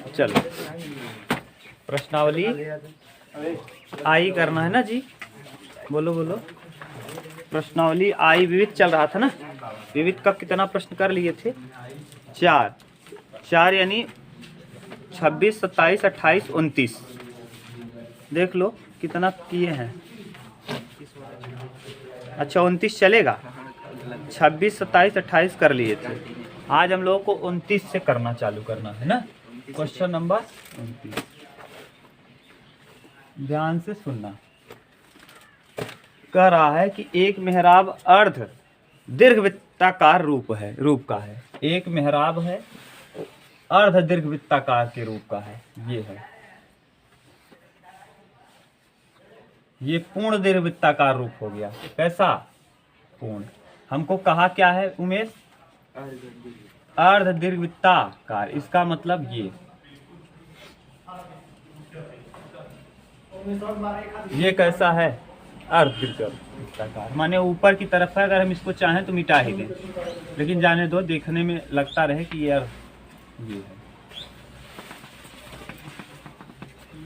चलो प्रश्नावली आई करना है ना जी, बोलो बोलो। प्रश्नावली आई विविध चल रहा था ना, विविध का कितना प्रश्न कर लिए थे? 4 यानी 26, 27, 28, 29। देख लो कितना किए हैं। अच्छा 29 चलेगा, 26, 27, 28 कर लिए थे। आज हम लोगों को 29 से करना चालू करना है ना। क्वेश्चन नंबर 29, ध्यान से सुनना। कह रहा है कि एक मेहराब अर्ध दीर्घवृत्ताकार रूप का है। एक मेहराब है, अर्ध दीर्घवृत्ताकार के रूप का है। ये है, ये पूर्ण दीर्घवृत्ताकार रूप हो गया। कैसा? पूर्ण। हमको कहा क्या है उमेश? अर्ध दीर्घवृत्ताकार। इसका मतलब ये कैसा है? अर्ध दीर्घवृत्ताकार, माने ऊपर की तरफ है। अगर हम इसको चाहें तो मिटा ही दें, लेकिन जाने दो, देखने में लगता रहे कि ये है।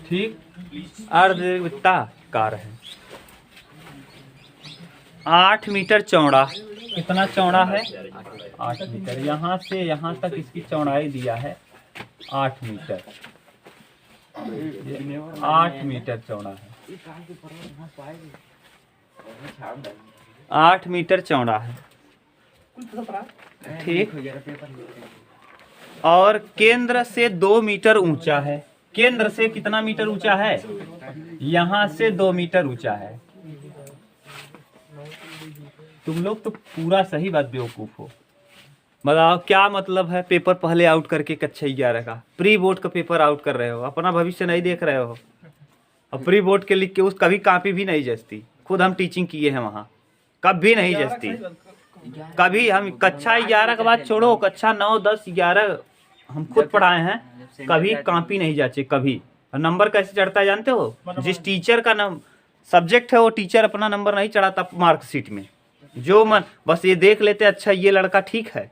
ठीक, अर्ध दीर्घवृत्ताकार है। 8 मीटर चौड़ा। कितना चौड़ा है? 8 मीटर। यहाँ से यहाँ तक इसकी चौड़ाई दिया है 8 मीटर। 8 मीटर चौड़ा है, 8 मीटर चौड़ा है। ठीक, और केंद्र से 2 मीटर ऊंचा है। केंद्र से कितना मीटर ऊंचा है? यहाँ से 2 मीटर ऊंचा है। तुम लोग तो पूरा सही बात बेवकूफ हो। बताओ क्या मतलब है? पेपर पहले आउट करके कक्षा 11 का प्री बोर्ड का पेपर आउट कर रहे हो, अपना भविष्य नहीं देख रहे हो। और प्री बोर्ड के लिख के उस कभी कॉपी भी नहीं जचती। खुद हम टीचिंग किए हैं वहाँ, कभी नहीं जचती। कभी हम कक्षा 11 के बाद छोड़ो, कक्षा 9, 10, 11 हम खुद पढ़ाए हैं, कभी कॉपी नहीं जाचे कभी। और नंबर कैसे चढ़ता है जानते हो? जिस टीचर का सब्जेक्ट है वो टीचर अपना नंबर नहीं चढ़ाता मार्कशीट में। जो मन बस ये देख लेते अच्छा ये लड़का ठीक है,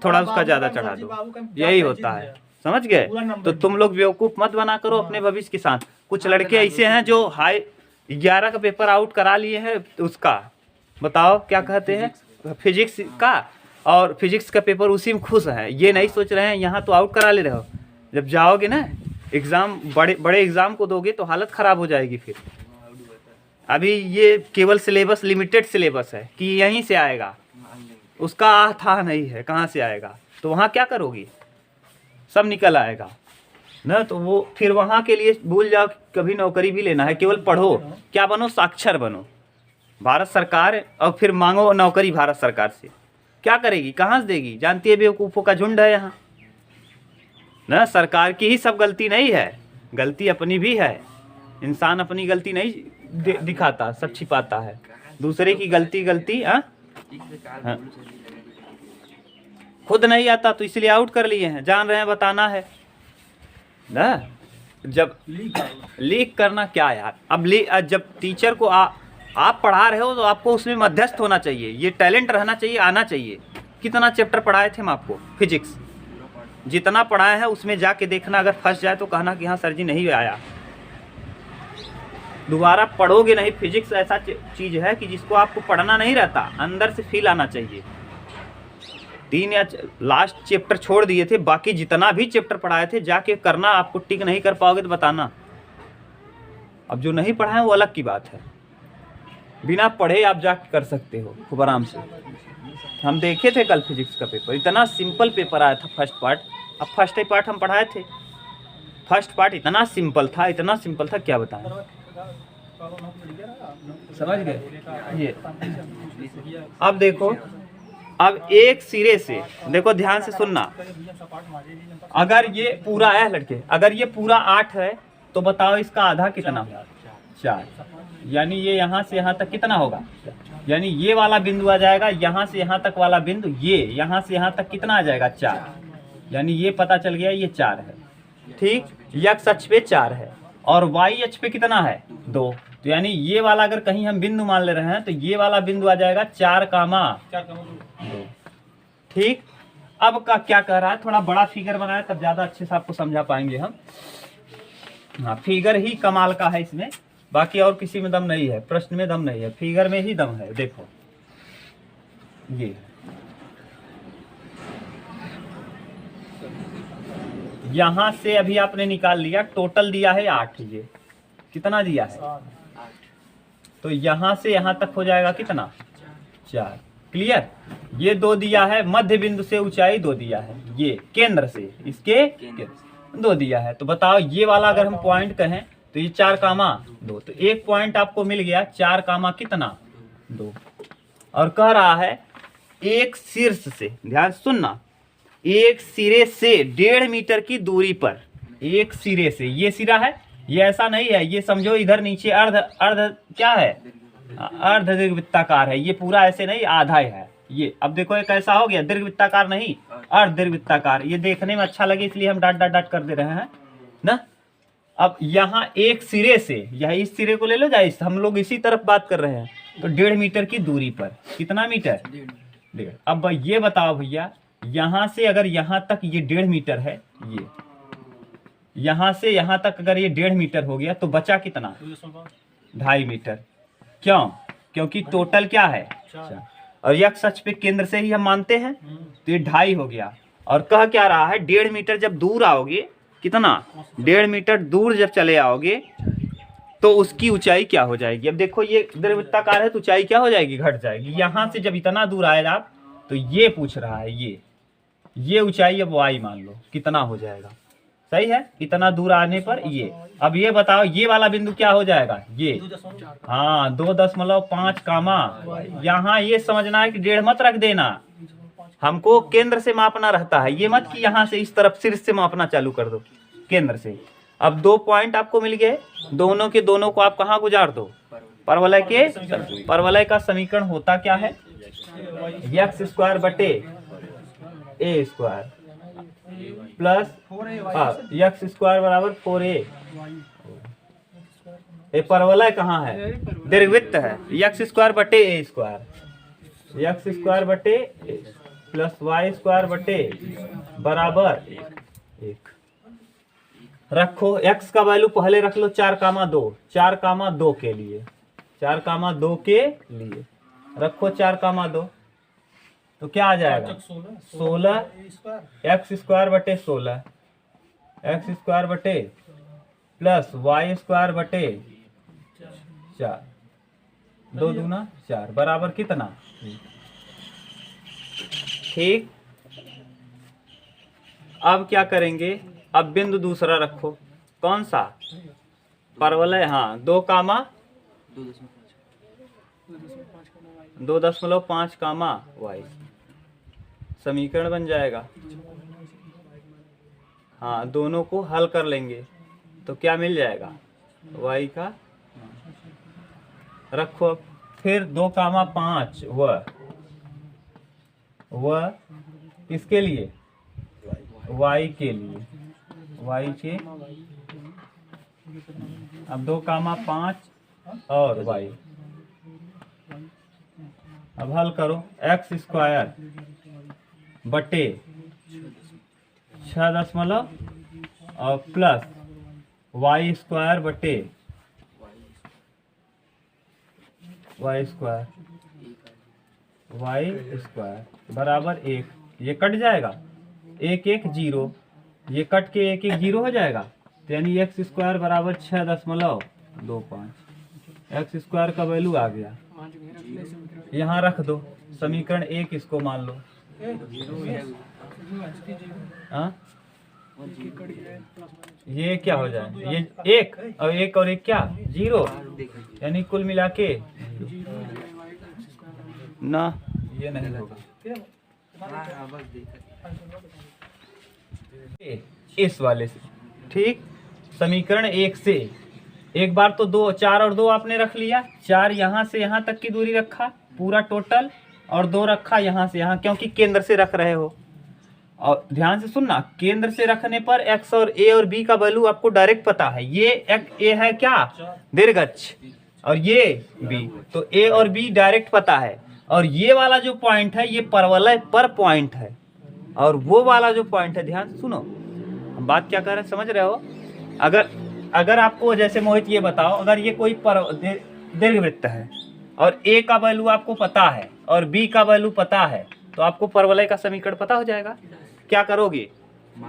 थोड़ा उसका ज्यादा चढ़ा दो, यही होता है। समझ गए? तो तुम लोग बेवकूफ मत बना करो अपने भविष्य के साथ। कुछ लड़के ऐसे हैं जो हाई 11 का पेपर आउट करा लिए हैं, उसका बताओ क्या कहते हैं, फिजिक्स का, और फिजिक्स का पेपर उसी में खुश है। ये नहीं सोच रहे हैं यहाँ तो आउट करा ले रहे हो, जब जाओगे ना एग्जाम, बड़े बड़े एग्जाम को दोगे तो हालत खराब हो जाएगी फिर। अभी ये केवल सिलेबस लिमिटेड सिलेबस है कि यहीं से आएगा, उसका था नहीं है कहाँ से आएगा, तो वहाँ क्या करोगी? सब निकल आएगा ना। तो वो फिर वहाँ के लिए भूल जाओ कभी नौकरी भी लेना है। केवल पढ़ो, क्या बनो? साक्षर बनो। भारत सरकार, और फिर मांगो नौकरी भारत सरकार से। क्या करेगी? कहाँ से देगी? जानती है बेवकूफ़ों का झुंड है यहाँ ना। सरकार की ही सब गलती नहीं है, गलती अपनी भी है। इंसान अपनी गलती नहीं दिखाता, सब छिपाता है। दूसरे की गलती हाँ? खुद नहीं आता तो इसलिए आउट कर लिए हैं, जान रहे हैं बताना है ना। जब लीक करना क्या यार, अब जब टीचर को आप पढ़ा रहे हो तो आपको उसमें मध्यस्थ होना चाहिए, ये टैलेंट रहना चाहिए, आना चाहिए। कितना चैप्टर पढ़ाए थे हम आपको? फिजिक्स जितना पढ़ाए हैं उसमें जाके देखना, अगर फंस जाए तो कहना कि हाँ सर जी नहीं आया। दोबारा पढ़ोगे नहीं। फिजिक्स ऐसा चीज है कि जिसको आपको पढ़ना नहीं रहता, अंदर से फील आना चाहिए। 3 या लास्ट चैप्टर छोड़ दिए थे, बाकी जितना भी चैप्टर पढ़ाए थे जाके करना। आपको टिक नहीं कर पाओगे तो बताना। अब जो नहीं पढ़ा है वो अलग की बात है, बिना पढ़े आप जाके कर सकते हो खूब आराम से। हम देखे थे कल फिजिक्स का पेपर, इतना सिंपल पेपर आया था फर्स्ट पार्ट। अब फर्स्ट पार्ट हम पढ़ाए थे, फर्स्ट पार्ट इतना सिंपल था क्या बताएं। समझ गए? ये अब देखो, अब एक सिरे से देखो, ध्यान से सुनना। अगर ये पूरा है लड़के, अगर ये पूरा 8 है तो बताओ इसका आधा कितना होगा? 4। यानी ये यहाँ से यहाँ तक कितना होगा? यानी ये वाला बिंदु आ जाएगा, यहाँ से यहाँ तक वाला बिंदु, ये यहाँ से यहाँ तक कितना आ जाएगा? 4। यानी ये पता चल गया ये 4 है। ठीक, x अक्ष पे 4 है और y अक्ष पे कितना है? 2। तो यानी ये वाला अगर कहीं हम बिंदु मान ले रहे हैं तो ये वाला बिंदु आ जाएगा 4, 2। ठीक, अब का क्या कह रहा है, थोड़ा बड़ा फिगर बनाया तब ज्यादा अच्छे से आपको समझा पाएंगे हम। हाँ, फिगर ही कमाल का है इसमें, बाकी और किसी में दम नहीं है, प्रश्न में दम नहीं है, फिगर में ही दम है। देखो ये यहां से अभी आपने निकाल लिया, टोटल दिया है 8, ये कितना दिया है, तो यहां से यहां तक हो जाएगा कितना, 4। क्लियर। ये 2 दिया है, मध्य बिंदु से ऊंचाई 2 दिया है, ये केंद्र से, इसके केंद्र से 2 दिया है। तो बताओ ये वाला अगर हम पॉइंट कहें तो ये 4,2, तो एक पॉइंट आपको मिल गया 4, कितना 2। और कह रहा है एक शीर्ष से, ध्यान सुनना, एक सिरे से 1.5 मीटर की दूरी पर, एक सिरे से, ये सिरा है, ये ऐसा नहीं है, ये समझो इधर नीचे अर्ध अर्ध क्या है, अर्ध दीर्घवृत्ताकार है, ये पूरा ऐसे नहीं, आधा है ये। अब देखो ये कैसा हो गया, दीर्घवृत्ताकार नहीं, अर्ध दीर्घवृत्ताकार। ये देखने में अच्छा लगे इसलिए हम डॉट डॉट डॉट कर दे रहे हैं ना। अब यहाँ एक सिरे से, यह इस सिरे को ले लो, जाए हम लोग इसी तरफ बात कर रहे हैं, तो 1.5 मीटर की दूरी पर, कितना मीटर, 1.5। अब ये बताओ भैया, यहाँ से अगर यहाँ तक ये 1.5 मीटर है, ये यहाँ से यहाँ तक अगर ये 1.5 मीटर हो गया, तो बचा कितना, 2.5 मीटर। क्यों, क्योंकि टोटल क्या है, और यक्ष अक्ष पे केंद्र से ही हम मानते हैं, तो ये 2.5 हो गया। और कह क्या रहा है, 1.5 मीटर जब दूर आओगे, कितना, 1.5 मीटर दूर जब चले आओगे तो उसकी ऊंचाई क्या हो जाएगी। अब देखो ये दीर्घवृत्ताकार है तो ऊंचाई क्या हो जाएगी, घट जाएगी। यहाँ से जब इतना दूर आएगा आप, तो ये पूछ रहा है, ये ऊंचाई अब y मान लो कितना हो जाएगा, सही है, इतना दूर आने पर ये। अब ये बताओ ये वाला बिंदु क्या हो जाएगा, ये, हाँ 2.5, यहाँ ये समझना है कि 1.5 मत रख देना, हमको केंद्र से मापना रहता है, ये मत कि यहाँ से इस तरफ शीर्ष से मापना चालू कर दो, केंद्र से। अब 2 पॉइंट आपको मिल गए, दोनों के दोनों को आप कहाँ गुजार दो, परवलय के, परवलय का समीकरण होता क्या है, x² बटे a² प्लस x² बराबर 4a। ये परवलय कहाँ है, दीर्घवृत्त है, x² बटे a², x² बटे प्लस y² बटे बराबर 1। रखो x का वैल्यू पहले रख लो 4,2, 4,2 के लिए, 4,2 के लिए रखो 4,2, तो क्या आ जाएगा, 16 x² बटे 16, x² बटे प्लस y² बटे 4, 2 दूना 4 बराबर कितना, ठीक। अब क्या करेंगे, अब बिंदु दूसरा रखो, कौन सा, परवलय, हाँ 2,5 y, समीकरण बन जाएगा। हाँ दोनों को हल कर लेंगे तो क्या मिल जाएगा, y का, रखो। फिर 2,5 वह किसके लिए, y के लिए, y के, अब 2,5 और y, अब हल करो, x² बटे 6 और प्लस y² बटे y² बराबर 1। ये कट जाएगा, 1 1 0, ये कट के 1 1 0 हो जाएगा, तो यानी x² बराबर 6.25, x² का वैल्यू आ गया, यहाँ रख दो, समीकरण 1 इसको मान लो, हाँ ये क्या हो जाए, ये 1 और 1 और 1 क्या 0, यानी कुल मिला के ना, ये नहीं होगा, इस वाले से, ठीक। समीकरण 1 से एक बार तो 2, 4 और 2 आपने रख लिया, 4 यहाँ से यहाँ तक की दूरी रखा पूरा टोटल, और 2 रखा यहाँ से यहाँ, क्योंकि केंद्र से रख रहे हो। और ध्यान से सुनना, केंद्र से रखने पर x और a और b का वैल्यू आपको डायरेक्ट पता है, ये a है क्या, दीर्घअक्ष, और ये b, तो a और b डायरेक्ट पता है। और ये वाला जो पॉइंट है ये परवलय पर पॉइंट है, और वो वाला जो पॉइंट है, ध्यान से सुनो, हम बात क्या कर रहे हैं समझ रहे हो। अगर आपको जैसे मोहित ये बताओ, अगर ये कोई दीर्घवृत्त है और ए का वैल्यू आपको पता है और बी का वैल्यू पता है, तो आपको परवलय का समीकरण पता हो जाएगा। क्या करोगे,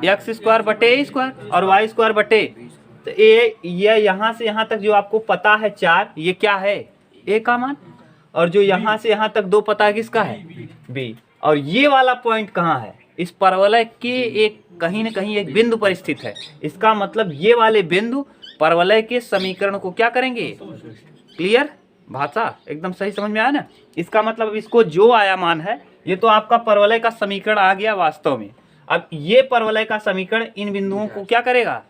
एक्स स्क्वायर बटे ए स्क्वायर और वाई स्क्वायर बटे, तो ये यहाँ से यहाँ तक जो आपको पता है 4, ये क्या है, ए का मान, और जो यहाँ से यहाँ तक 2 पता है किसका है, बी। और ये वाला पॉइंट कहाँ है, इस परवलय के एक कहीं न कहीं एक बिंदु पर स्थित है। इसका मतलब ये वाले बिंदु परवलय के समीकरण को क्या करेंगे, क्लियर, भाषा एकदम सही समझ में आया ना। इसका मतलब इसको जो आया मान है, ये तो आपका परवलय का समीकरण आ गया वास्तव में। अब ये परवलय का समीकरण इन बिंदुओं को क्या करेगा,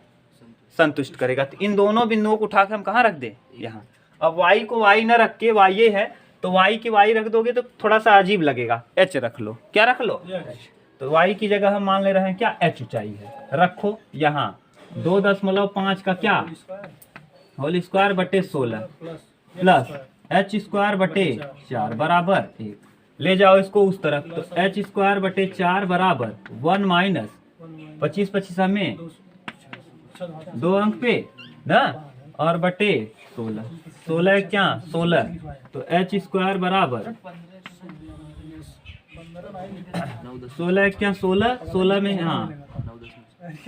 संतुष्ट करेगा। तो इन दोनों बिंदुओं को उठा के हम कहाँ रख दें, यहाँ। अब y को y न रख के, y ये है तो y की y रख दोगे तो थोड़ा सा अजीब लगेगा, h रख लो। क्या रख लो, तो y की जगह हम मान ले रहे हैं क्या, h ऊंचाई है, रखो यहाँ 2.5 का क्या होल स्क्वायर बटे 16 प्लस h स्क्वायर बटे 4 बराबर 1। ले जाओ इसको उस तरफ, तो h स्क्वायर बटे 4 बराबर 1 माइनस 25 हमें 2 अंक पे ना, और बटे 16 क्या 16, तो h स्क्वायर बराबर 16 क्या 16 में हाँ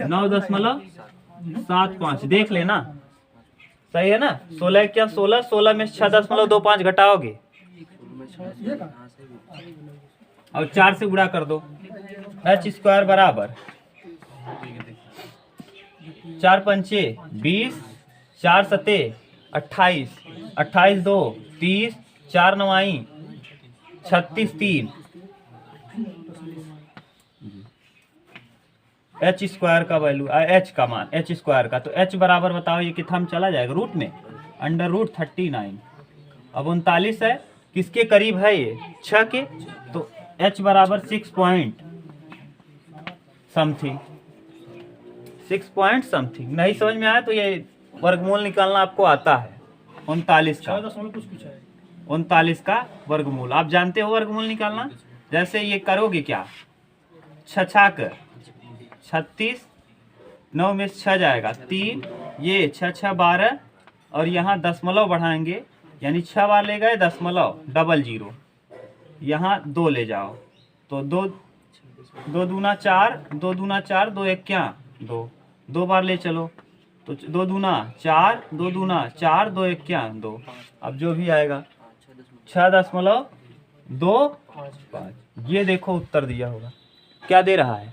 9.75 देख लेना, सही है ना। 16 क्या 16 में 6.25 घटाओगे और 4 से गुणा कर दो, h स्क्वायर बराबर 4 पंचे 20, 4 सते 28, 28 2 30, 4 नवाई 36 3, h स्क्वायर का वैल्यू h का मान h स्क्वायर का, तो h बराबर बताओ ये कितना हम चला जाएगा रूट में, √39। अब 39 है, किसके करीब है ये 6 के, तो h बराबर 6 पॉइंट समथिंग, 6 पॉइंट समथिंग। नहीं समझ में आया तो ये वर्गमूल निकालना आपको आता है 39 का, 39 का वर्गमूल आप जानते हो वर्गमूल निकालना। जैसे ये करोगे क्या, 6 कर 36, 9 में 6 जाएगा 3, ये 6 6 12 और यहाँ दशमलव बढ़ाएंगे, यानी 6 बार ले गए दशमलव 00, यहाँ 2 ले जाओ तो 2 दूना 4, 2 दूना 4, 2 एक क्या 2, 2 बार ले चलो तो 2 दूना 4, 2 दूना 4, 2 एक क्या 2। अब जो भी आएगा 6.25, ये देखो उत्तर दिया होगा, क्या दे रहा है,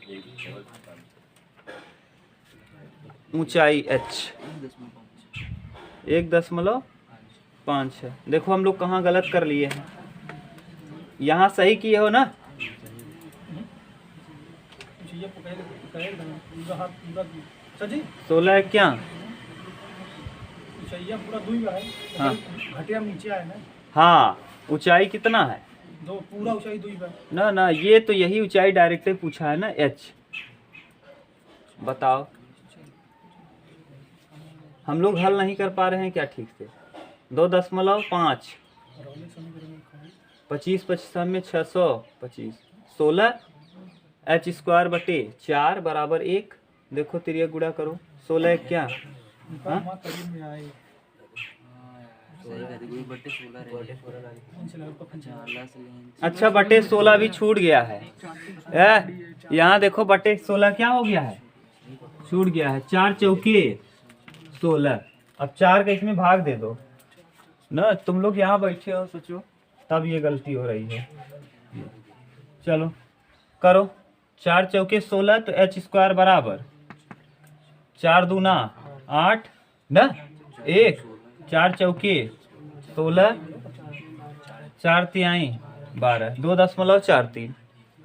ऊंचाई h 1.5 है। देखो हम लोग कहाँ गलत कर लिए हैं, यहाँ सही किए हो ना, सोलह क्या हाँ हाँ, ऊंचाई कितना है, पूरा ऊंचाई 2 ना ना, ये तो यही ऊंचाई डायरेक्ट ही पूछा है ना, h बताओ। हम लोग हल नहीं कर पा रहे हैं क्या ठीक से, 2.5 25 25 में 625, 16 h स्क्वायर बटे 4 बराबर 1। देखो तिरिया गुणा करो, 16 क्या हाँ? अच्छा बटे 16 भी छूट गया है, यहाँ देखो बटे 16 क्या हो गया है, छूट गया है, 4 चौके 16। अब 4 का इसमें भाग दे दो ना, तुम लोग यहाँ बैठे हो सोचो, तब ये गलती हो रही है। चलो करो, 4 चौके 16, तो h स्क्वायर बराबर 4 दूना 8 ना, 1 4 चौके 16, 4 तिहाई 12, 2.43।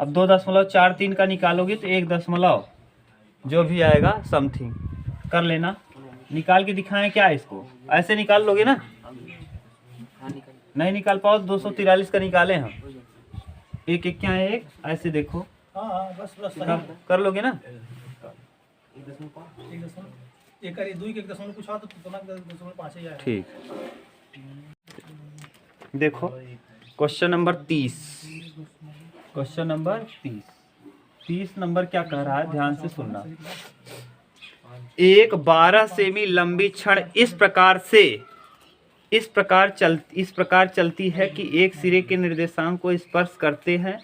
अब 2.43 का निकालोगे तो 1 जो भी आएगा समथिंग कर लेना, निकाल के दिखाएं क्या इसको, ऐसे निकाल लोगे ना, नहीं निकाल पाओ 243 का निकाले हम, 1 1 क्या है 1, ऐसे देखो बस कर लोगे ना, ठीक। देखो question number 30, question number 30 30 number क्या कह रहा है, ध्यान से सुनना। एक 12 सेमी लंबी छड़ इस प्रकार चलती है कि एक सिरे के निर्देशांक को स्पर्श करते हैं।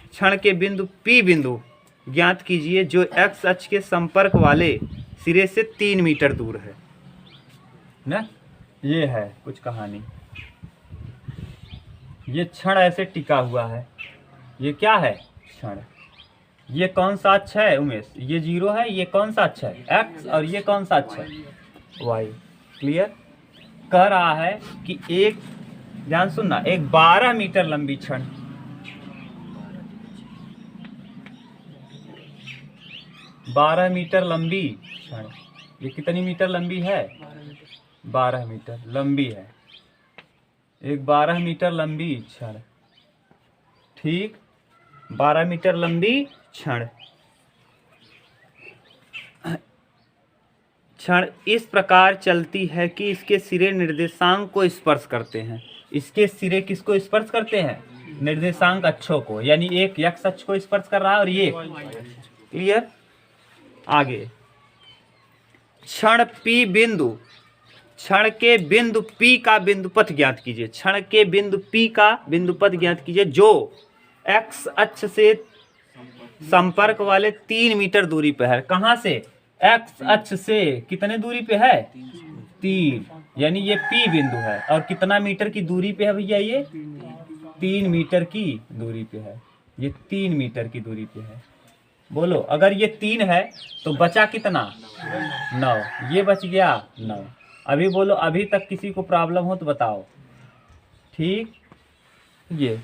क्षण के बिंदु P बिंदु ज्ञात कीजिए जो x अक्ष के संपर्क वाले सिरे से 3 मीटर दूर है ना। ये है कुछ कहानी। ये क्षण ऐसे टिका हुआ है, ये क्या है, क्षण। ये कौन सा अक्ष है उमेश, ये 0 है। ये कौन सा अक्ष है, x, और ये कौन सा अक्ष है, y। क्लियर। कह रहा है कि एक, ध्यान सुनना, एक 12 मीटर लंबी छड़, 12 मीटर लंबी छड़, ये कितनी मीटर लंबी है, 12 मीटर लंबी है। एक 12 मीटर लंबी छड़, ठीक, 12 मीटर लंबी छड़। क्षण इस प्रकार चलती है कि इसके सिरे निर्देशांक को स्पर्श करते हैं। इसके सिरे किसको स्पर्श करते हैं, निर्देशांक अक्षों को, यानी एक x अक्ष को स्पर्श कर रहा है और ये। क्लियर। आगे, क्षण P बिंदु, क्षण के बिंदु P का बिंदुपथ ज्ञात कीजिए। क्षण के बिंदु P का बिंदुपथ ज्ञात कीजिए जो x अक्ष से संपर्क वाले 3 मीटर दूरी पे है। कहाँ से, x अक्ष से कितने दूरी पे है, 3, यानी ये P बिंदु है। और कितना मीटर की दूरी पे है भैया, ये 3 मीटर की दूरी पे है। ये 3 मीटर की दूरी पे है। बोलो, अगर ये 3 है तो बचा कितना, 9। ये बच गया 9। अभी बोलो, अभी तक किसी को प्रॉब्लम हो तो बताओ। ठीक। ये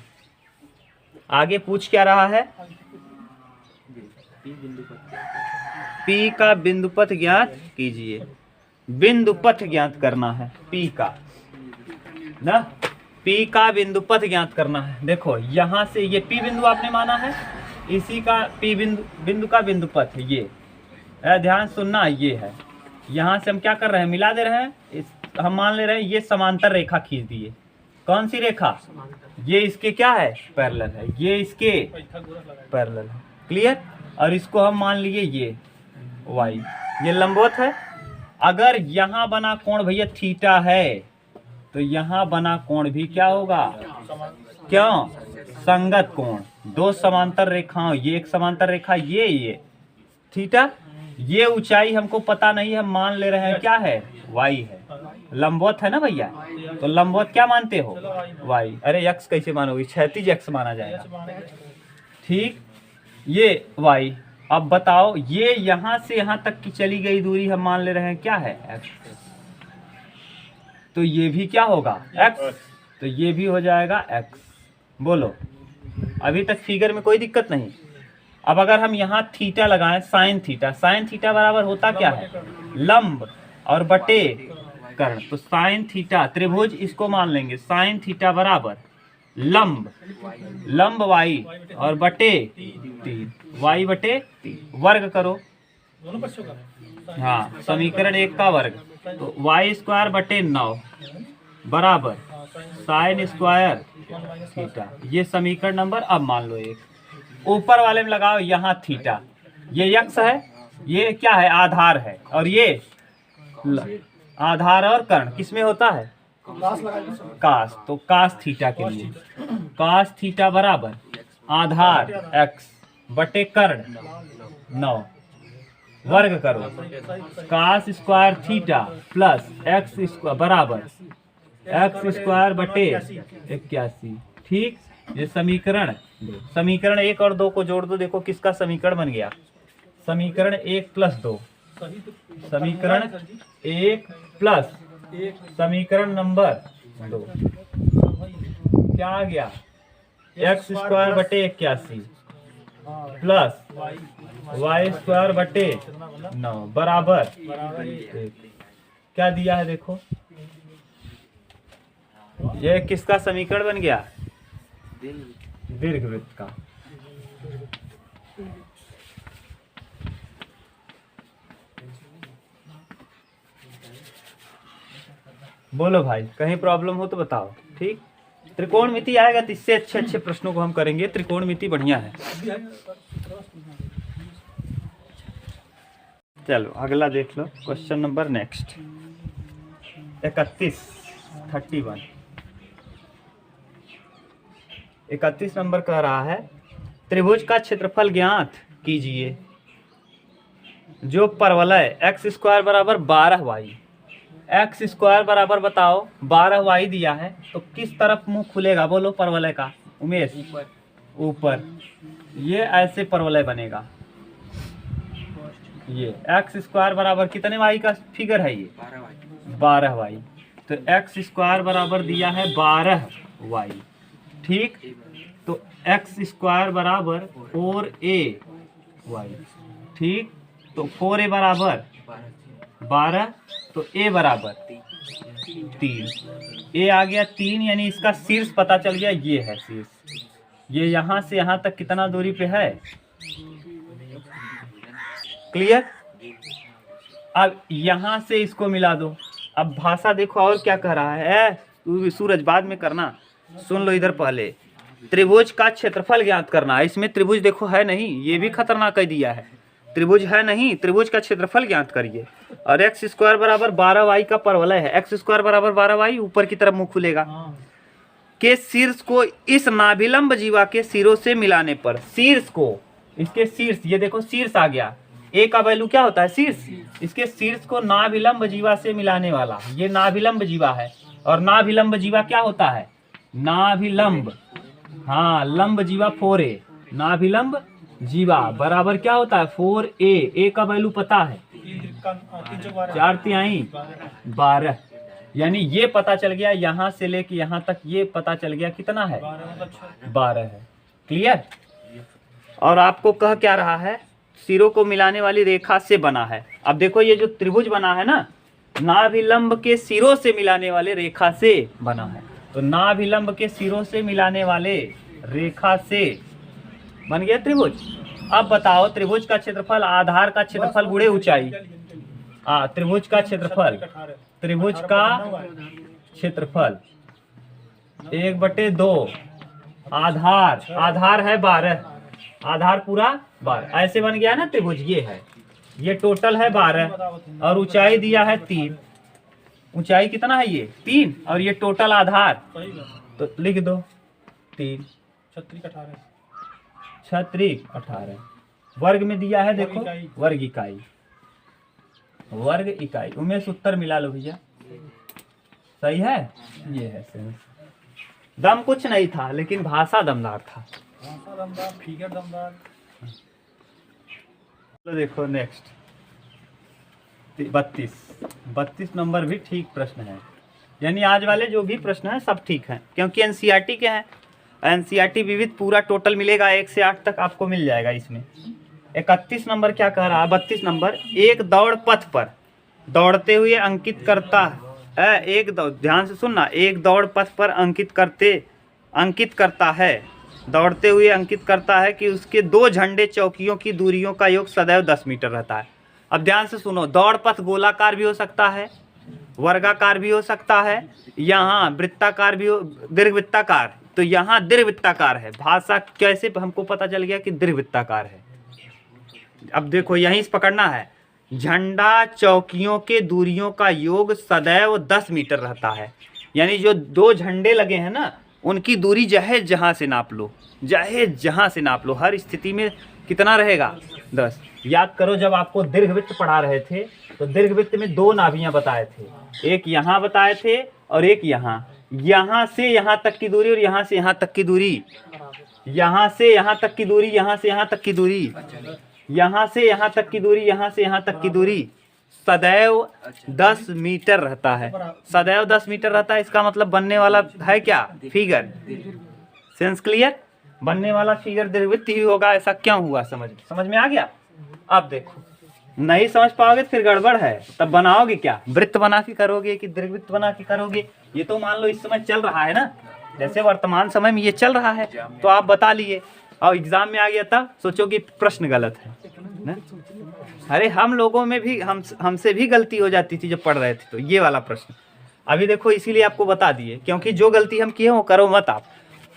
आगे पूछ क्या रहा है, P का बिंदुपथ ज्ञात कीजिए। बिंदुपथ ज्ञात करना है P का ना, P का बिंदुपथ ज्ञात करना है। देखो यहाँ से ये P बिंदु आपने माना है, इसी का P बिंदु का बिंदुपथ ये, ध्यान सुनना, ये है। यहाँ से हम क्या कर रहे हैं, मिला दे रहे हैं। हम मान ले रहे हैं ये समांतर रेखा खींच दिए। कौन सी रेखा, ये इसके क्या है, पैरेलल है, ये इसके पैरेलल है। क्लियर। और इसको हम मान लिए ये y, ये लंबवत है। अगर यहाँ बना कोण भैया थीटा है तो यहाँ बना कोण भी क्या होगा, क्यों, संगत कोण। दो समांतर रेखाओं, ये एक समांतर रेखा, ये थीटा। ये ऊंचाई हमको पता नहीं है, हम मान ले रहे हैं क्या है, y है। लंबवत है ना भैया, तो लंबवत क्या मानते हो, y। अरे x कैसे मानोगे, क्षैतिज x माना जाएगा। ठीक, ये y। अब बताओ, ये यहाँ से यहाँ तक की चली गई दूरी हम मान ले रहे हैं क्या है, x। तो ये भी क्या होगा, x, तो ये भी हो जाएगा x। बोलो, अभी तक फिगर में कोई दिक्कत नहीं। अब अगर हम यहाँ थीटा लगाएं, साइन थीटा बराबर होता क्या है, लंब और बटे कर्ण। तो साइन थीटा त्रिभुज, इसको मान लेंगे साइन थीटा बराबर लंब y और बटे 3, y बटे 3। वर्ग करो, दोनों पक्षों का, हाँ, समीकरण 1 का वर्ग। तो y स्क्वायर बटे 9 बराबर साइन स्क्वायर थीटा। ये समीकरण नंबर, अब मान लो 1। ऊपर वाले में लगाओ यहाँ थीटा, ये x है, ये क्या है, आधार है, और ये आधार और कर्ण किस में होता है, कास। तो कास थीटा के लिए कास थीटा बराबर आधार x बटे कर्ण 9। वर्ग करो, cos square theta plus x square बराबर x स्क्वायर बटे 81। ठीक, ये समीकरण 1 और 2 को जोड़ दो, देखो किसका समीकरण बन गया, समीकरण 1 प्लस 2, समीकरण 1 प्लस समीकरण नंबर 2 क्या आ गया, x स्क्वायर बटे 81 प्लस y स्क्वायर बटे 9 बराबर 1। क्या दिया है देखो, ये किसका समीकरण बन गया, दीर्घवृत्त का। बोलो भाई, कहीं प्रॉब्लम हो तो बताओ। ठीक, त्रिकोणमिति आएगा तो इससे अच्छे प्रश्नों को हम करेंगे। त्रिकोणमिति बढ़िया है। चलो अगला देख लो क्वेश्चन नंबर नेक्स्ट 31 नंबर कह रहा है त्रिभुज का क्षेत्रफल ज्ञात कीजिए जो परवलय x स्क्वायर बराबर 12y, एक्स स्क्वायर बराबर बताओ 12y दिया है तो किस तरफ मुंह खुलेगा बोलो परवलय का उमेश? ऊपर। ये ऐसे परवलय बनेगा। ये एक्स स्क्वायर बराबर कितने वाई का फिगर है? ये 12y। तो एक्स स्क्वायर बराबर दिया है 12y, ठीक। तो एक्स स्क्वायर बराबर 4ay, ठीक। तो 4a बराबर 12, तो a बराबर 3। a आ गया 3, यानी इसका शीर्ष पता चल गया, ये है शीर्ष। ये यहाँ से यहाँ तक कितना दूरी पे है? क्लियर? अब यहाँ से इसको मिला दो। अब भाषा देखो और क्या कह रहा है। सूरज बाद में करना, सुन लो इधर पहले। त्रिभुज का क्षेत्रफल ज्ञात करना है। इसमें त्रिभुज देखो है नहीं, ये भी खतरनाक कह दिया है। त्रिभुज है नहीं, त्रिभुज का क्षेत्रफल ज्ञात करिए। और एक्स स्क्वायर बराबर 12y का परवलय है। एक्स स्क्वायर बराबर 12y, ऊपर की तरफ मुंह खुलेगा। के शीर्ष को इस नाभिलंब जीवा के सिरों से मिलाने पर, शीर्ष को, इसके शीर्ष, ये देखो शीर्ष आ गया। ए का वैल्यू क्या होता है? शीर्ष। इसके शीर्ष को नाभिलंब जीवा से मिलाने वाला, ये नाभिलंब जीवा है। और नाभिलंब जीवा क्या होता है? नाभिलंब, हाँ, लंब जीवा 4a। नाभिलंब जीवा बराबर क्या होता है? 4a। ए का वैल्यू पता है 4×3 = 12। यानी ये पता चल गया, यहाँ से लेके यहाँ तक ये पता चल गया कितना है? 12 है। क्लियर? और आपको कह क्या रहा है? सिरों को मिलाने वाली रेखा से बना है। अब देखो ये जो त्रिभुज बना है ना, नाभिलंब के सिरों से मिलाने वाले रेखा से बना है। तो नाभिलंब के सिरों से मिलाने वाले रेखा से बन गया त्रिभुज। अब बताओ त्रिभुज का क्षेत्रफल आधार का क्षेत्रफल गुणे ऊंचाई। त्रिभुज का क्षेत्रफल, त्रिभुज का क्षेत्रफल 1/2 आधार, आधार है 12, आधार पूरा 12, ऐसे बन गया ना त्रिभुज। ये है, ये टोटल है 12 और ऊंचाई दिया है 3। ऊंचाई कितना है? ये 3, और ये टोटल आधार, तो लिख दो 3। छत्रिक 18। वर्ग में दिया है देखो, वर्ग इकाई, वर्ग इकाई। उमेश उत्तर मिला लो भैया, सही है। ये है सेंस। दम कुछ नहीं था, लेकिन भाषा दमदार था। फिगर दमदार। तो देखो नेक्स्ट 32 नंबर भी ठीक प्रश्न है। यानी आज वाले जो भी प्रश्न हैं सब ठीक हैं, क्योंकि एनसीईआरटी के हैं। एनसीईआरटी विविध पूरा टोटल मिलेगा 1 से 8 तक आपको मिल जाएगा इसमें। 31 नंबर क्या कह रहा है? 32 नंबर, एक दौड़ पथ पर दौड़ते हुए अंकित करता है, ध्यान से सुनना, एक दौड़ पथ पर अंकित करता है, दौड़ते हुए अंकित करता है कि उसके 2 झंडे चौकियों की दूरियों का योग सदैव 10 मीटर रहता है। अब ध्यान से सुनो, दौड़ पथ गोलाकार भी हो सकता है, वर्गाकार भी हो सकता है, यहाँ वृत्ताकार भी हो, दीर्घवृत्ताकार। तो यहाँ दीर्घवृत्ताकार है। भाषा कैसे हमको पता चल गया कि दीर्घवृत्ताकार है? अब देखो यहीं से पकड़ना है। झंडा चौकियों के दूरियों का योग सदैव 10 मीटर रहता है। यानी जो 2 झंडे लगे हैं ना, उनकी दूरी जहेज जहाँ से नाप लो, जहेज जहाँ से नाप लो, हर स्थिति में कितना रहेगा? 10। याद करो जब आपको दीर्घवृत्त पढ़ा रहे थे तो दीर्घवृत्त में 2 नाभियां बताए थे, एक यहाँ बताए थे और एक यहाँ। यहाँ से यहाँ तक की दूरी और यहाँ से यहाँ तक की दूरी, यहाँ से यहाँ तक की दूरी, यहाँ से यहाँ तक की दूरी, यहाँ से यहाँ तक की दूरी, यहाँ से यहाँ तक की दूरी सदैव 10 मीटर रहता है। सदैव 10 मीटर रहता है। इसका मतलब बनने वाला है क्या? फिगर। Sense clear? बनने वाला फिगर दीर्घवृत्त ही होगा। ऐसा क्यों हुआ? समझ में आ गया? अब देखो, नहीं समझ पाओगे तो फिर गड़बड़ है। तब बनाओगे क्या? वृत्त बना के करोगे कि दीर्घवृत्त बना के करोगे? ये तो मान लो इस समय चल रहा है ना, जैसे वर्तमान समय में ये चल रहा है, तो आप बता लिए और एग्जाम में आ गया था, सोचोगे प्रश्न गलत है ना? अरे हम लोगों में भी, हमसे भी गलती हो जाती थी जब पढ़ रहे थे। तो ये वाला प्रश्न अभी देखो, इसीलिए आपको बता दिए, क्योंकि जो गलती हम किए वो करो मत आप।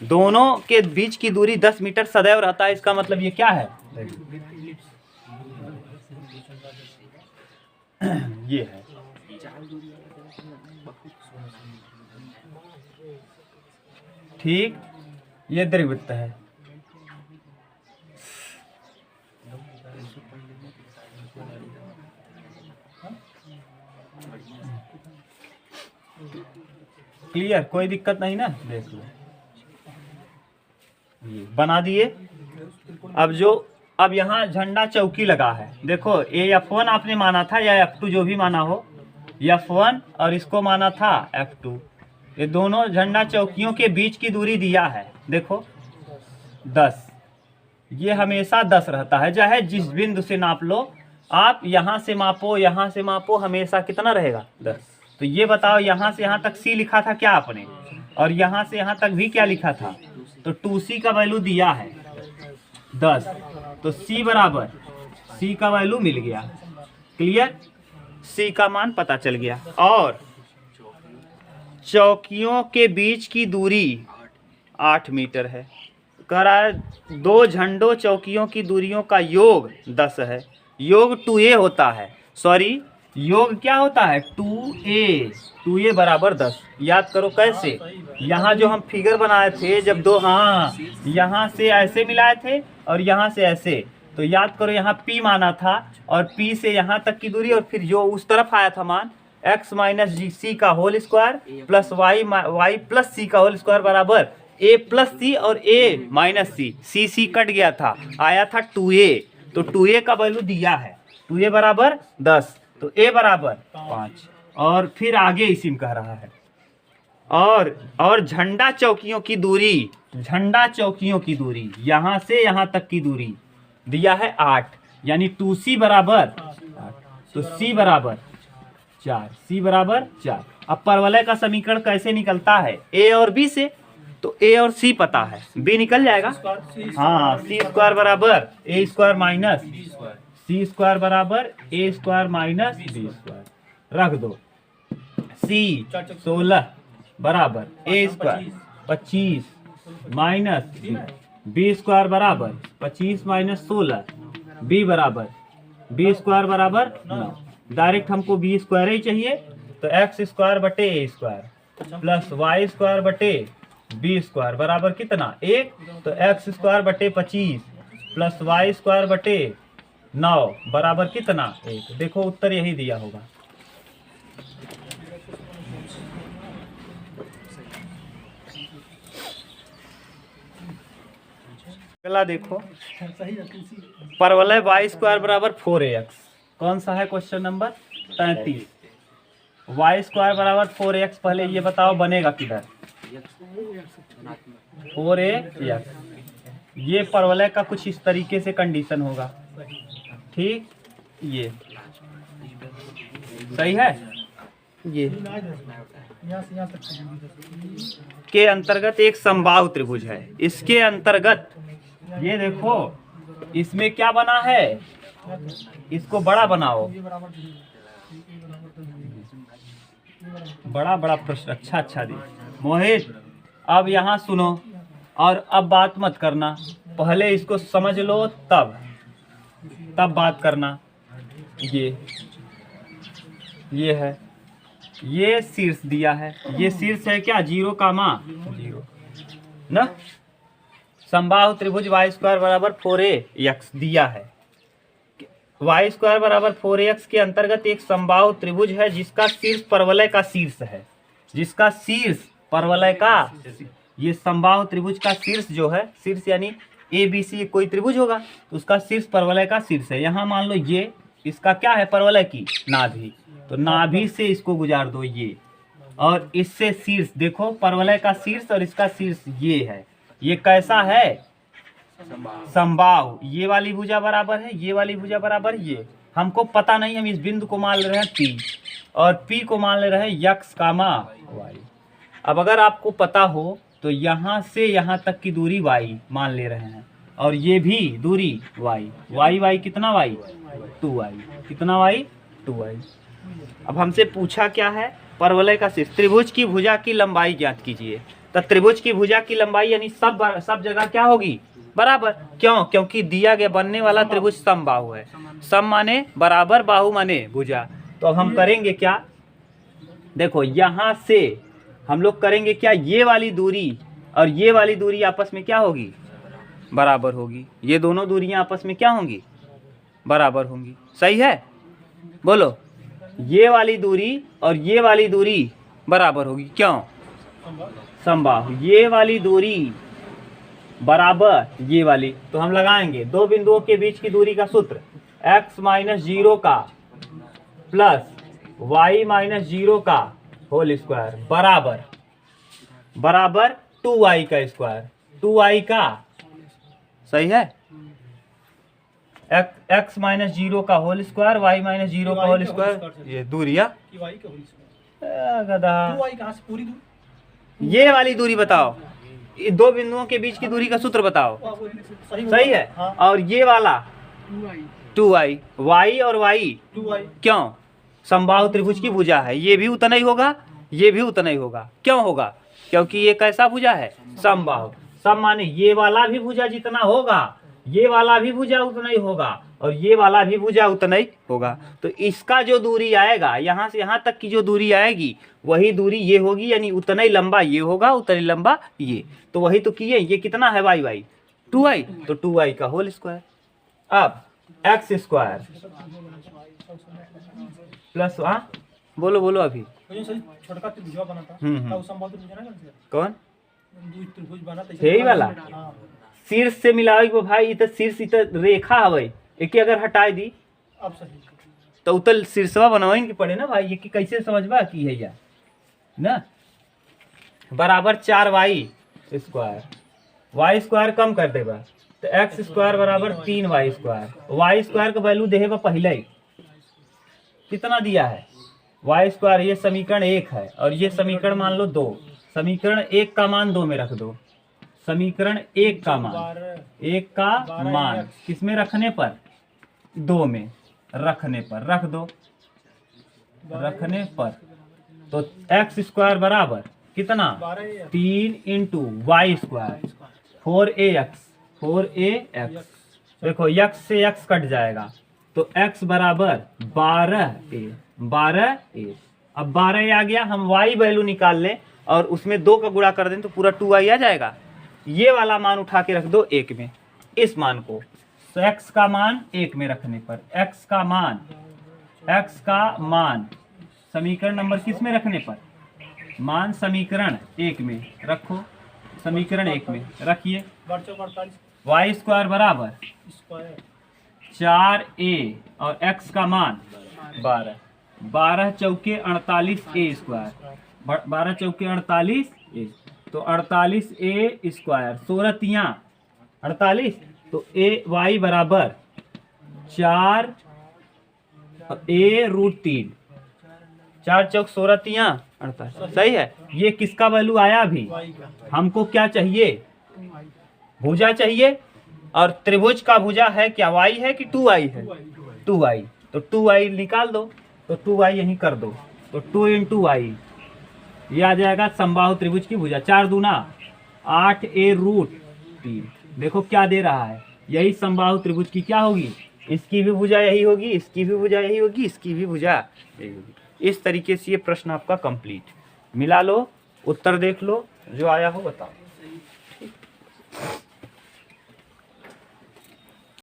दोनों के बीच की दूरी 10 मीटर सदैव रहता है। इसका मतलब ये क्या है? ये है। ठीक, ये दीर्घवृत्त है। क्लियर, कोई दिक्कत नहीं ना, देख लो। ये बना दिए। अब यहाँ झंडा चौकी लगा है। देखो ये F1 आपने माना था या F2 जो भी माना हो, F1 और इसको माना था F2। ये दोनों झंडा चौकियों के बीच की दूरी दिया है, देखो 10। ये हमेशा 10 रहता है, चाहे जिस बिंदु से नाप लो आप, यहाँ से मापो यहाँ से मापो, हमेशा कितना रहेगा 10। तो ये बताओ यहाँ से यहाँ तक C लिखा था क्या आपने, और यहाँ से यहाँ तक भी क्या लिखा था, तो 2C का वैल्यू दिया है 10, तो C बराबर, C का वैल्यू मिल गया। क्लियर, C का मान पता चल गया। और चौकियों के बीच की दूरी 8 मीटर है। कह रहा है दो झंडों चौकियों की दूरियों का योग 10 है। योग 2a होता है, सॉरी योग क्या होता है 2a बराबर 10। याद करो कैसे, यहाँ जो हम फिगर बनाए थे जब दो, हाँ यहाँ से ऐसे मिलाए थे और यहाँ से ऐसे, तो याद करो यहाँ P माना था और P से यहाँ तक की दूरी, और फिर जो उस तरफ आया था मान x माइनस c का whole square plus y plus c का होल स्क्वायर बराबर a प्लस c और a माइनस c कट गया था, आया था 2a। तो 2a का वैल्यू दिया है, 2a बराबर 10, तो a बराबर 5। और फिर आगे इसी में कह रहा है और झंडा चौकियों की दूरी, झंडा चौकियों की दूरी यहाँ से यहाँ तक की दूरी दिया है 8, यानी 2c बराबर 8, तो c बराबर 4, c बराबर 4। अब परवलय का समीकरण कैसे निकलता है, a और b से, तो a और c पता है, b निकल जाएगा। हाँ, c स्क्वायर बराबर a square minus c square बराबर a square minus b square रख दो। c 16 बराबर a square 25 minus b square बराबर 25 माइनस 16, b बराबर b स्क्वायर बराबर 9। डायरेक्ट हमको b स्क्वायर ही चाहिए, तो x स्क्वायर बटे a square plus y square बटे b स्क्वायर बराबर कितना 1, तो x स्क्वायर बटे 25 प्लस y स्क्वायर बटे 9 बराबर कितना 1। देखो उत्तर यही दिया होगा। अगला देखो, परवलय y स्क्वायर बराबर 4ax, कौन सा है क्वेश्चन नंबर 33। y स्क्वायर बराबर 4ax, पहले ये बताओ बनेगा किधर 4ax। ये परवलय का कुछ इस तरीके से कंडीशन होगा, ठीक, ये सही है। ये के अंतर्गत एक समबाहु त्रिभुज है, इसके अंतर्गत ये देखो इसमें क्या बना है, इसको बड़ा बनाओ, बड़ा बड़ा प्रश्न, अच्छा दी मोहित। अब यहाँ सुनो और अब बात मत करना, पहले इसको समझ लो तब बात करना। ये है, ये शीर्ष दिया है, ये शीर्ष है क्या 0, 0 ना। समबाहु त्रिभुज y स्क्वायर बराबर 4ax दिया है। y स्क्वायर बराबर 4ax के अंतर्गत एक समबाहु त्रिभुज है जिसका शीर्ष परवलय का शीर्ष है, जिसका शीर्ष परवलय का, ये समबाहु त्रिभुज का शीर्ष जो है, शीर्ष यानी ABC कोई त्रिभुज होगा तो उसका शीर्ष परवलय का शीर्ष है। यहाँ मान लो ये इसका क्या है परवलय की नाभि, तो नाभि से इसको गुजार दो ये, और इससे शीर्ष देखो परवलय का शीर्ष और इसका शीर्ष ये है। ये कैसा है समबाहु, ये वाली भुजा बराबर है, ये वाली भुजा बराबर ये। हमको पता नहीं, हम इस बिंदु को मान ले रहे हैं P और P को मान ले रहे हैं x, y। अब अगर आपको पता हो तो यहाँ से यहाँ तक की दूरी y मान ले रहे हैं, और ये भी दूरी y कितना y 2y, कितना y 2y। अब हमसे पूछा क्या है, परवलय का शीर्ष, त्रिभुज की भुजा की लंबाई ज्ञात कीजिए। तो त्रिभुज की भुजा की लंबाई यानी सब जगह क्या होगी बराबर, क्यों, क्योंकि दिया गया बनने वाला त्रिभुज समबाहु है। सम माने बराबर, बाहु माने भुजा, तो अब हम करेंगे क्या, देखो यहाँ से हम लोग करेंगे क्या, ये वाली दूरी और ये वाली दूरी आपस में क्या होगी, बराबर होगी। ये दोनों दूरियां आपस में क्या होंगी, बराबर होंगी। सही है, बोलो। ये वाली दूरी और ये वाली दूरी बराबर होगी, क्यों, समबाहु। ये वाली दूरी बराबर ये वाली, तो हम लगाएंगे दो बिंदुओं के बीच की दूरी का सूत्र, x माइनस 0 का प्लस y माइनस 0 का होल स्क्वायर बराबर बराबर 2y का स्क्वायर, 2y का, सही है, x माइनस 0 का होल स्क्वायर, y माइनस 0 का होल स्क्वायर, ये दूरिया गधा। कहाँ से पूरी दूरी? ये वाली दूरी बताओ, ये दो बिंदुओं के बीच की दूरी का सूत्र बताओ। सही है। हाँ। और ये वाला 2y, y और y 2y क्यों, समबाहु त्रिभुज की भुजा है, ये भी उतना ही होगा, ये भी उतना ही होगा। क्यों होगा, क्योंकि ये कैसा भुजा है, समबाहु। सम माने ये वाला भी भुजा जितना होगा, ये वाला भी भुजा उतना ही होगा, और ये वाला भी भुजा उतना ही होगा। तो इसका जो दूरी आएगा, यहाँ से यहाँ तक की जो दूरी आएगी, वही दूरी ये होगी, यानी उतना ही लंबा ये होगा, उतना ही लंबा ये। तो वही तो किए, ये कितना है y, 2y, तो 2y का होल स्क्वायर। अब x स्क्वायर प्लस, बोलो बोलो अभी, छोटका त्रिभुज बना था, हम्म। समबाहु त्रिभुज ना कौन कौन, दो त्रिभुज बना था, यही वाला? हाँ। शीर्ष से मिलावे को भाई, इत शीर्ष इत रेखा हवे, एक अगर हटाई दी अब सही। तो उतल शीर्षवा बनवाइन के पड़े ना भाई, ये कि कैसे समझबा की है या ना, बराबर 4y स्क्वायर, y स्क्वायर कम कर देबा तो x स्क्वायर बराबर 3y स्क्वायर, y स्क्वायर का वैल्यू देहेबा पहले ही कितना दिया है, y स्क्वायर, ये समीकरण 1 है और ये समीकरण मान लो 2, समीकरण 1 का मान 2 में रख दो, समीकरण 1 का मान, 1 का मान किसमें रखने पर, 2 में रखने पर रख दो, रखने पर, तो x स्क्वायर बराबर कितना, 3 इंटू वाई स्क्वायर, 4ax, देखो x से x कट जाएगा, तो x बराबर 12a। अब 12 आ गया, हम y वैल्यू निकाल लें और उसमें 2 का गुणा कर दें तो पूरा 2y आ जाएगा। ये वाला मान उठा के रख दो 1 में, इस मान को, तो x का मान 1 में रखने पर, x का मान समीकरण नंबर किस में रखने पर, मान समीकरण 1 में रखो, समीकरण 1 में रखिए, y स्क्वायर बराबर 4a और x का मान 12, 12 चौके 48a स्क्वायर, 12 चौके 48a, तो 48a स्क्वायर, 16 तियाँ 48, तो y बराबर 4a रूट 3, 4 चौक 16 तियाँ 48, सही है। ये किसका वैल्यू आया अभी, हमको क्या चाहिए, भुजा चाहिए, और त्रिभुज का भुजा है क्या, y है कि 2y है, 2y, तो 2y निकाल दो, तो 2y यहीं कर दो, तो 2 इंटू y, ये आ जाएगा समबाहु त्रिभुज की भुजा, 4 दूना 8a रूट 3, देखो क्या दे रहा है, यही समबाहु त्रिभुज की क्या होगी, इसकी भी भुजा यही होगी, इसकी भी भुजा यही होगी, इसकी भी भुजा यही होगी। इस तरीके से ये प्रश्न आपका कंप्लीट, मिला लो, उत्तर देख लो, जो आया हो बताओ।